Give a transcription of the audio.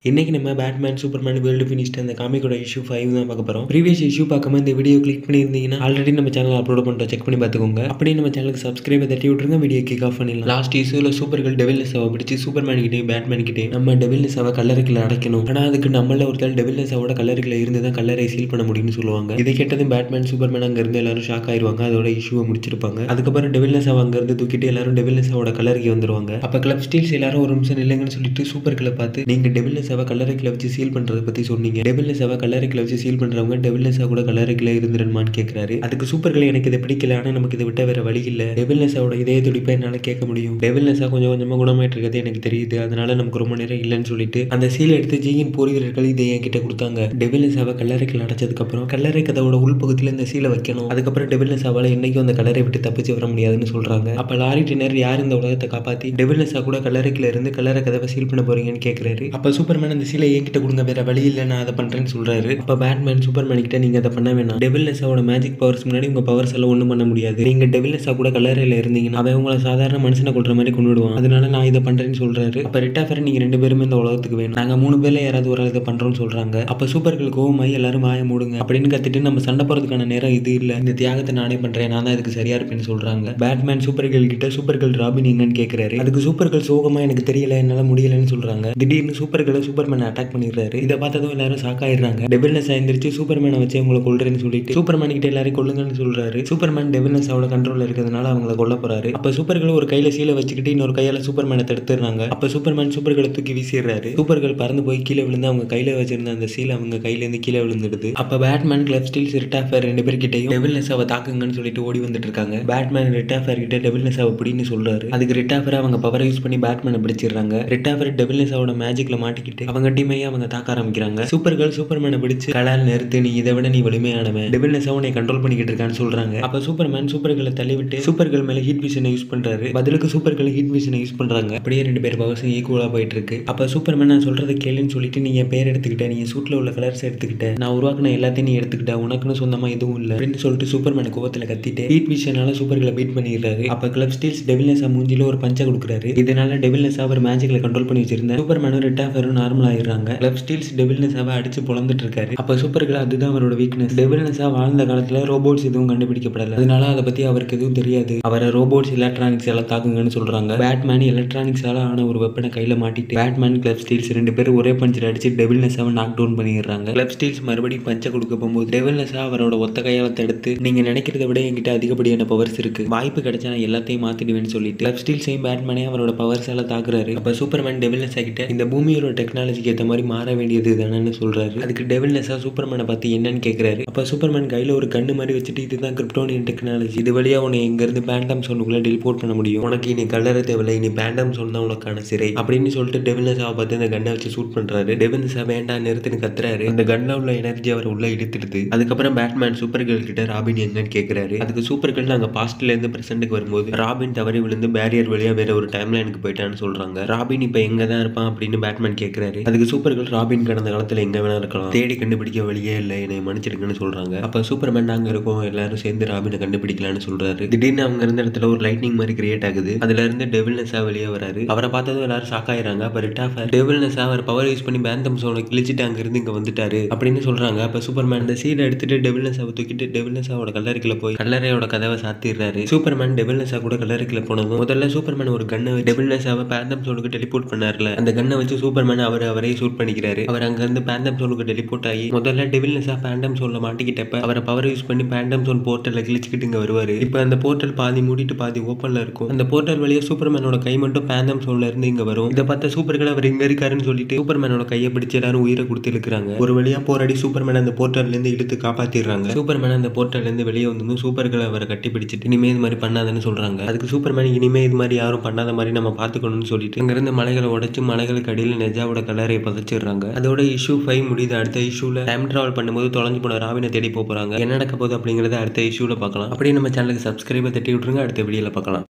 இன்னைக்கு நம்ம Batman Superman world finished அந்த காமிக்கோட இஷ்யூ 5 தான் பார்க்க போறோம். ப்ரீவியஸ் இஷ்யூ பார்க்காம இந்த வீடியோ கிளிக் பண்ணியிருந்தீங்கன்னா ஆல்ரெடி நம்ம சேனல் அப்லோட் பண்ணிட்டோம், செக் பண்ணி பார்த்துக்கோங்க. அப்படியே நம்ம சேனலுக்கு சப்ஸ்கிரைப் தட்டி விட்டுருங்க, வீடியோ கிக் ஆஃப் பண்ணிடலாம். லாஸ்ட் இஷ்யூல சூப்பர்கள் டெவில்னஸாவை பிடிச்சி சூப்பர்மேன் கிட்டே பேட்மேன் கிட்டே நம்ம டெவில்னஸாவை கல்லறைக்குள்ள அடைக்கணும், ஆனால் அதுக்கு நம்மள ஒருத்தர் டெவில்னஸாவோட கல்லறைக்குள்ள இருந்து தான் கல்லறை சீல் பண்ண முடியும்னு சொல்லுவாங்க. இதை கேட்டதும் பேட்மேன் சூப்பர்மேன் அங்க இருந்து எல்லாரும் ஷாக் ஆயிருவாங்க. அதோட இஷ்யூவை முடிச்சிருப்பாங்க. அதுக்கப்புறம் டெவில்னஸாவை அங்க இருந்து தூக்கிட்டு எல்லாரும் டெவில்னஸாவோட கல்லறைக்கு வந்துருவாங்க. அப்ப கிளப் ஸ்டீல்ஸ் எல்லாரும் ஒரு நிமிஷம் இல்லைங்கன்னு சொல்லிட்டு சூப்பர்களை பார்த்து, நீங்க டெவில்னஸாவை கல்லறைக்குள்ள வச்சு சீல் பண்றத பத்தி சொன்னீங்க, டெவில்னஸாவை கல்லறைக்குள்ள வச்சு சீல் பண்றவங்க டெவில்னஸா கூட கல்லறைக்குள்ள இருந்துருமான்னு கேட்கிறாரு. அதுக்கு சூப்பர்கள் எனக்கு இதை பிடிக்கல, ஆனா நமக்கு இதை விட்ட வேற வழி இல்ல, டெவில்னஸாவோட இதய துடிப்பை என்னால கேட்க முடியும், டெவில்னஸா கொஞ்சம் கொஞ்சமா குணமாயிட்டு இருக்கிறது எனக்கு தெரியுது, அதனால நமக்கு ரொம்ப நேரம் இல்லைன்னு சொல்லிட்டு அந்த சீலை எடுத்து ஜியின் போர் வீரர்கள் இதை என்கிட்ட கொடுத்தாங்க. டெவில்னஸாவை கல்லறைக்குள்ள அடைச்சதுக்கு அப்புறம் கல்லறை கதவோட உள்பகுதியில இந்த சீலை வைக்கணும், அதுக்கப்புறம் டெவில்னஸாவால என்னைக்கும் அந்த கல்லறை விட்டு தப்பிச்சு வர முடியாதுன்னு சொல்றாங்க. அப்ப லாரி டின்னர் யார் இந்த உலகத்தை காப்பாத்தி டெவில்னஸா கூட கல்லறைக்குள்ள இருந்து கல்லறை கதவை சீல் பண்ண போறீங்கன்னு கேட்கிறாரு. அப்ப சூப்பர்மேன் அந்த சீலை என்கிட்ட கொடுங்க, வேற வழி இல்ல, நான் அதை பண்றேன்னு சொல்றாரு. அப்ப பேட்மேன் சூப்பர்மேன் கிட்ட, நீங்க அதை பண்ண வேணாம், டெவில்னஸாவோட மேஜிக் பவர்ஸ் முன்னாடி உங்க பவர்ஸ் எல்லாம் ஒண்ணும் பண்ண முடியாது, நீங்க டெவில்னஸா கூட கல்லறையில இருந்தீங்கன்னா அவன் உங்களை சாதாரண மனுஷனை கொல்ற மாதிரி கொண்டுடுவான், அதனால நான் இதை பண்றேன்னு சொல்றாரு. அப்ப ரிட்டாஃபர், நீங்க 2 பேருமே இந்த உலகத்துக்கு வேணும், நாங்க 3 பேர்ல யாராவது ஒரு இதை பண்றோம்னு சொல்றாங்க. அப்ப சூப்பர்கள் கோவமாயி எல்லாரும் வாய மூடுங்க அப்படின்னு கத்திட்டு, நம்ம சண்டை போறதுக்கான நேரம் இது இல்ல, இந்த தியாகத்தை நானே பண்றேன், நான் தான் இதுக்கு சரியா இருப்பேன்னு சொல்றாங்க. பேட்மேன் சூப்பர்கள் கிட்ட, சூப்பர்கள் ராபின் எங்கன்னு கேட்கிறாரு. அதுக்கு சூப்பர்கள் சோகமா, எனக்கு தெரியல, என்னால முடியலன்னு சொல்றாங்க. திடீர்னு சூப்பர்களை சூப்பர்மேன் அட்டாக் பண்ணிடுறாரு. இதை பார்த்ததும் எல்லாரும் ஷாக் ஆயிடுறாங்க. டெவில்னஸ் எழுந்திரிச்சு சூப்பர்மேனை வச்சு அவங்களை கொல்றேன்னு சொல்லிட்டு சூப்பர்மேன் கிட்ட எல்லாரும் கொல்லுங்கன்னு சொல்றாரு. சூப்பர்மேன் டெவில்னஸாவோட கண்ட்ரோல்ல இருக்கிறதுனால அவங்களை கொல்ல போறாரு. அப்ப சூப்பர்கள் ஒரு கையில சீலை வச்சுக்கிட்டு இன்னொரு கையால சூப்பர்மேனை தடுத்துறாங்க. அப்ப சூப்பர்மேன் சூப்பர்களை தூக்கி வீசிடுறாரு. சூப்பர்கள் பறந்து போய் கீழே விழுந்து அவங்க கையில வச்சிருந்த அந்த சீலை அவங்க கையில இருந்து கீழே விழுந்துடுது. அப்ப பேட்மேன், கிளப் ஸ்டீல்ஸ், ரிட்டாஃபர் 2 பேர்கிட்டையும் டெவில்னஸாவை தாக்குங்கன்னு சொல்லிட்டு ஓடி வந்துட்டு இருக்காங்க. பேட்மேன் ரிட்டாஃபர் கிட்ட டெவில்னஸாவை பிடின்னு சொல்றாரு. அதுக்கு ரிட்டாஃபர் அவங்க பவரை யூஸ் பண்ணி பேட்மேனை பிடிச்சிடுறாங்க. ரிட்டாஃபர் டெவில்னஸாவோட மேஜிக்ல மாட்டிக்கிட்டு அவங்க டீமையே அவங்க தாக்க ஆரம்பிக்கிறாங்க. சூப்பர்கள் சூப்பர்மேனை பிடிச்சு, கலால் நிறுத்து, நீ இதை விட நீ வலிமையானவன், டெவில்னஸா உன்னை கண்ட்ரோல் பண்ணிக்கிட்டு இருக்கான்னு சொல்றாங்க. அப்ப சூப்பர்மேன் சூப்பர்களை தள்ளிவிட்டு சூப்பர்கள் மேல ஹீட் விஷனை யூஸ் பண்றாரு. பதிலுக்கு சூப்பர்கள் ஹீட் விஷனை யூஸ் பண்றாங்க. அப்படியே 2 பேர் பவர்ஸும் ஈக்குவலா போயிட்டு இருக்கு. அப்ப சூப்பர்மேன், நான் சொல்றதை கேளுன்னு சொல்லிட்டு, நீ என் பேர் எடுத்துக்கிட்ட, நீ சூட்ல உள்ள கலர்ஸ் எடுத்துக்கிட்ட, நான் உருவாக்குன எல்லாத்தையும் நீ எடுத்துக்கிட்ட, உனக்குன்னு சொந்தமா எதுவும் இல்ல அப்படின்னு சொல்லிட்டு சூப்பர்மேன் கோவத்துல கத்திட்டு ஹீட் விஷனால சூப்பர்களை பீட் பண்ணிடுறாரு. அப்ப கிளப் ஸ்டீல்ஸ் டெவில்னஸா மூஞ்சில ஒரு பஞ்சை கொடுக்குறாரு. இதனால டெவில்னஸா ஒரு மேஜிக்ல கண்ட்ரோல் பண்ணி வச்சிருந்த சூப்பர்மேனும் ரிட்டாஃபரும் நார்மல் ஆயிடுறாங்க. கிளப் ஸ்டீல்ஸ் டெவில்னஸாவை அடிச்சு பொளந்துட்டு இருக்காரு. அப்ப சூப்பர்கள் அதுதான் அவரோட வீக்னஸ். டெவில்னஸா வாழ்ந்த காலத்துல ரோபோட்ஸ் எதுவும் கண்டுபிடிக்கப்படல, அதனால அதை பத்தி அவருக்கு எதுவும் தெரியாது, அவரை ரோபோட்ஸ் எலக்ட்ரானிக்ஸ் எல்லாம் தாக்குங்கன்னு சொல்றாங்க. பேட்மேன் எலக்ட்ரானிக்ஸால ஆன ஒரு வெப்பனை கையில மாட்டிட்டு பேட்மேன், கிளப் ஸ்டீல்ஸ் 2 பேரும் ஒரே பஞ்சில் அடிச்சு டெவில்னஸாவை நாக் டவுன் பண்ணிடுறாங்க. கிளப் ஸ்டீல்ஸ் மறுபடியும் பஞ்சை கொடுக்க போகும்போது டெவில்னஸா அவரோட ஒத்த கையால தடுத்து, நீங்க நினைக்கிறத விட என்கிட்ட அதிகப்படியான பவர்ஸ் இருக்கு, வாய்ப்பு கிடைச்சா நான் எல்லாத்தையும் மாத்திடுவேன்னு சொல்லிட்டு கிளப் ஸ்டீல்ஸையும் பேட்மேனே அவரோட பவர்ஸால தாக்குறாரு. அப்ப சூப்பர்மேன் டெவில்னஸா கிட்ட, இந்த பூமியோட டெக்னாலஜிக்கு ஏற்ற மாதிரி மாற வேண்டியது தானேன்னு சொல்றாரு. அதுக்கு டெவில்னஸா சூப்பர்மேனை பார்த்து என்னன்னு கேட்கிறாரு. அப்ப சூப்பர்மேன் கையில ஒரு கண்ணு மாதிரி வச்சுட்டு, இதுதான் கிரிப்டோனியன் டெக்னாலஜி, இது வழியா உன்னை எங்க இருந்து பேண்டம் சோனுக்குள்ள டெலிபோர்ட் பண்ண முடியும், உனக்கு இனி கல்லறை தேவையில்லை, இனி பேண்டம் சோன் தான் உனக்கான சிறை அப்படின்னு சொல்லிட்டு டெவில்னஸாவை பார்த்து அந்த கண்ணை வச்சு ஷூட் பண்றாரு. டெவில்னஸா வேண்டாம் நிறுத்துன்னு கத்துறாரு. அந்த கன்ல உள்ள எனர்ஜி அவர் உள்ள இழுத்துடுது. அதுக்கப்புறம் பேட்மேன் சூப்பர்கள் கிட்ட ராபின் என்னன்னு கேட்கிறாரு. அதுக்கு சூப்பர்கள் நாங்க பாஸ்ட்ல இருந்து பிரசன்ட்டுக்கு வரும்போது ராபின் தவறி விழுந்து பேரியர் வழியா வேற ஒரு டைம்லைனுக்கு போயிட்டான்னு சொல்றாங்க. ராபின் இப்ப எங்க தான் இருப்பான் அப்படின்னு பேட்மேன் கேட்கிறாரு. அதுக்கு சூப்பர்கள், ராபின் கடந்த காலத்துல எங்க வேணா இருக்கலாம், தேடி கண்டுபிடிக்க வழியே இல்லை, என்னை மன்னிச்சிடுங்கன்னு சொல்றாங்க. அப்ப சூப்பர்மேன், நாங்க இருக்கோம், எல்லாரும் சேர்ந்து ராபினை கண்டுபிடிக்கலாம்னு சொல்றாரு. திடீர்னு அவங்க இருந்த இடத்துல ஒரு லைட்னிங் மாதிரி கிரியேட் ஆகுது. அதுல இருந்து டெவில்னஸா வெளியே வராரு. அவரை பார்த்ததும் எல்லாரும் ஷாக் ஆயிடுறாங்க. அப்ப ரிட்டாஃபர், டெவில்னஸா அவர் பவர் யூஸ் பண்ணி பேந்தம் சோனை கிழிச்சிட்டு அங்க இருந்து இங்க வந்துட்டாரு அப்படின்னு சொல்றாங்க. அப்ப சூப்பர்மேன் அந்த சீலை எடுத்துட்டு டெவில்னஸாவை தூக்கிட்டு டெவில்னஸாவோட கல்லறைக்குள்ள போய் கல்லறையோட கதவை சாத்திடுறாரு. சூப்பர்மேன் டெவில்னஸா கூட கல்லறைக்குள்ள போனதும் முதல்ல சூப்பர்மேன் ஒரு கன்னை டெவில்னஸாவை பேந்தம் சோனுக்கு டெலிபோர்ட் பண்ணார்ல, அந்த கன்னை வச்சு சூப்பர்மேன் அவரே ஷூட் பண்ணிக்கிறாரு. அவர் அங்க இருந்து பேண்டம் சோனுக்கு டெலிபோர்ட் ஆகி முதல்ல டெவில்னஸா பேண்டம் சோன்ல மாட்டிக்கிட்டப்ப அவரை பவர் யூஸ் பண்ணி பேண்டம் சோன் போர்ட்டல்ல கிழிச்சுக்கிட்டு இங்க வருவாரு. இப்ப அந்த போர்ட்டல் பாதி மூடிட்டு பாதி ஓப்பன்ல இருக்கும். அந்த போர்ட்டல் வழியா சூப்பர்மேனோட கை மட்டும் பேண்டம் சோன்ல இருந்து இங்க வரும். இதை பார்த்த சூப்பர்கள் அவர் இங்க இருக்காருன்னு சொல்லிட்டு சூப்பர்மேனோட கையை பிடிச்சு எல்லாரும் உயிரை கொடுத்து இழுக்கிறாங்க. ஒரு வழியா போராடி சூப்பர்மேன் அந்த போர்ட்டல்ல இருந்து இழுத்து காப்பாத்திடுறாங்க. சூப்பர்மேன் அந்த போர்ட்டல்ல இருந்து வெளியே வந்து சூப்பர்களை அவரை கட்டி பிடிச்சிட்டு, இனிமே இது மாதிரி பண்ணாதன்னு சொல்றாங்க. அதுக்கு சூப்பர்மேன், இனிமே இது மாதிரி யாரும் பண்ணாத மாதிரி நம்ம பாத்துக்கணும்னு சொல்லிட்டு இங்க இருந்து மலைகளை உடைச்சு மலைகளுக்கு அடியில் நெஜாவோட கல்லறையை பதைச்சிடுறாங்க. அதோட இஷ்யூ 5 முடியுது. அடுத்த இஷ்யூல டைம் டிராவல் பண்ணும்போது தொலைஞ்சு போன ராபினை தேடி போறாங்க. என்ன நடக்க போகுது அப்படிங்கறத அடுத்த இஷ்யூல பார்க்கலாம். அப்படியே நம்ம சேனலுக்கு சப்ஸ்கிரைபர் தட்டி விட்டுருங்க. அடுத்த வீடியோல பார்க்கலாம்.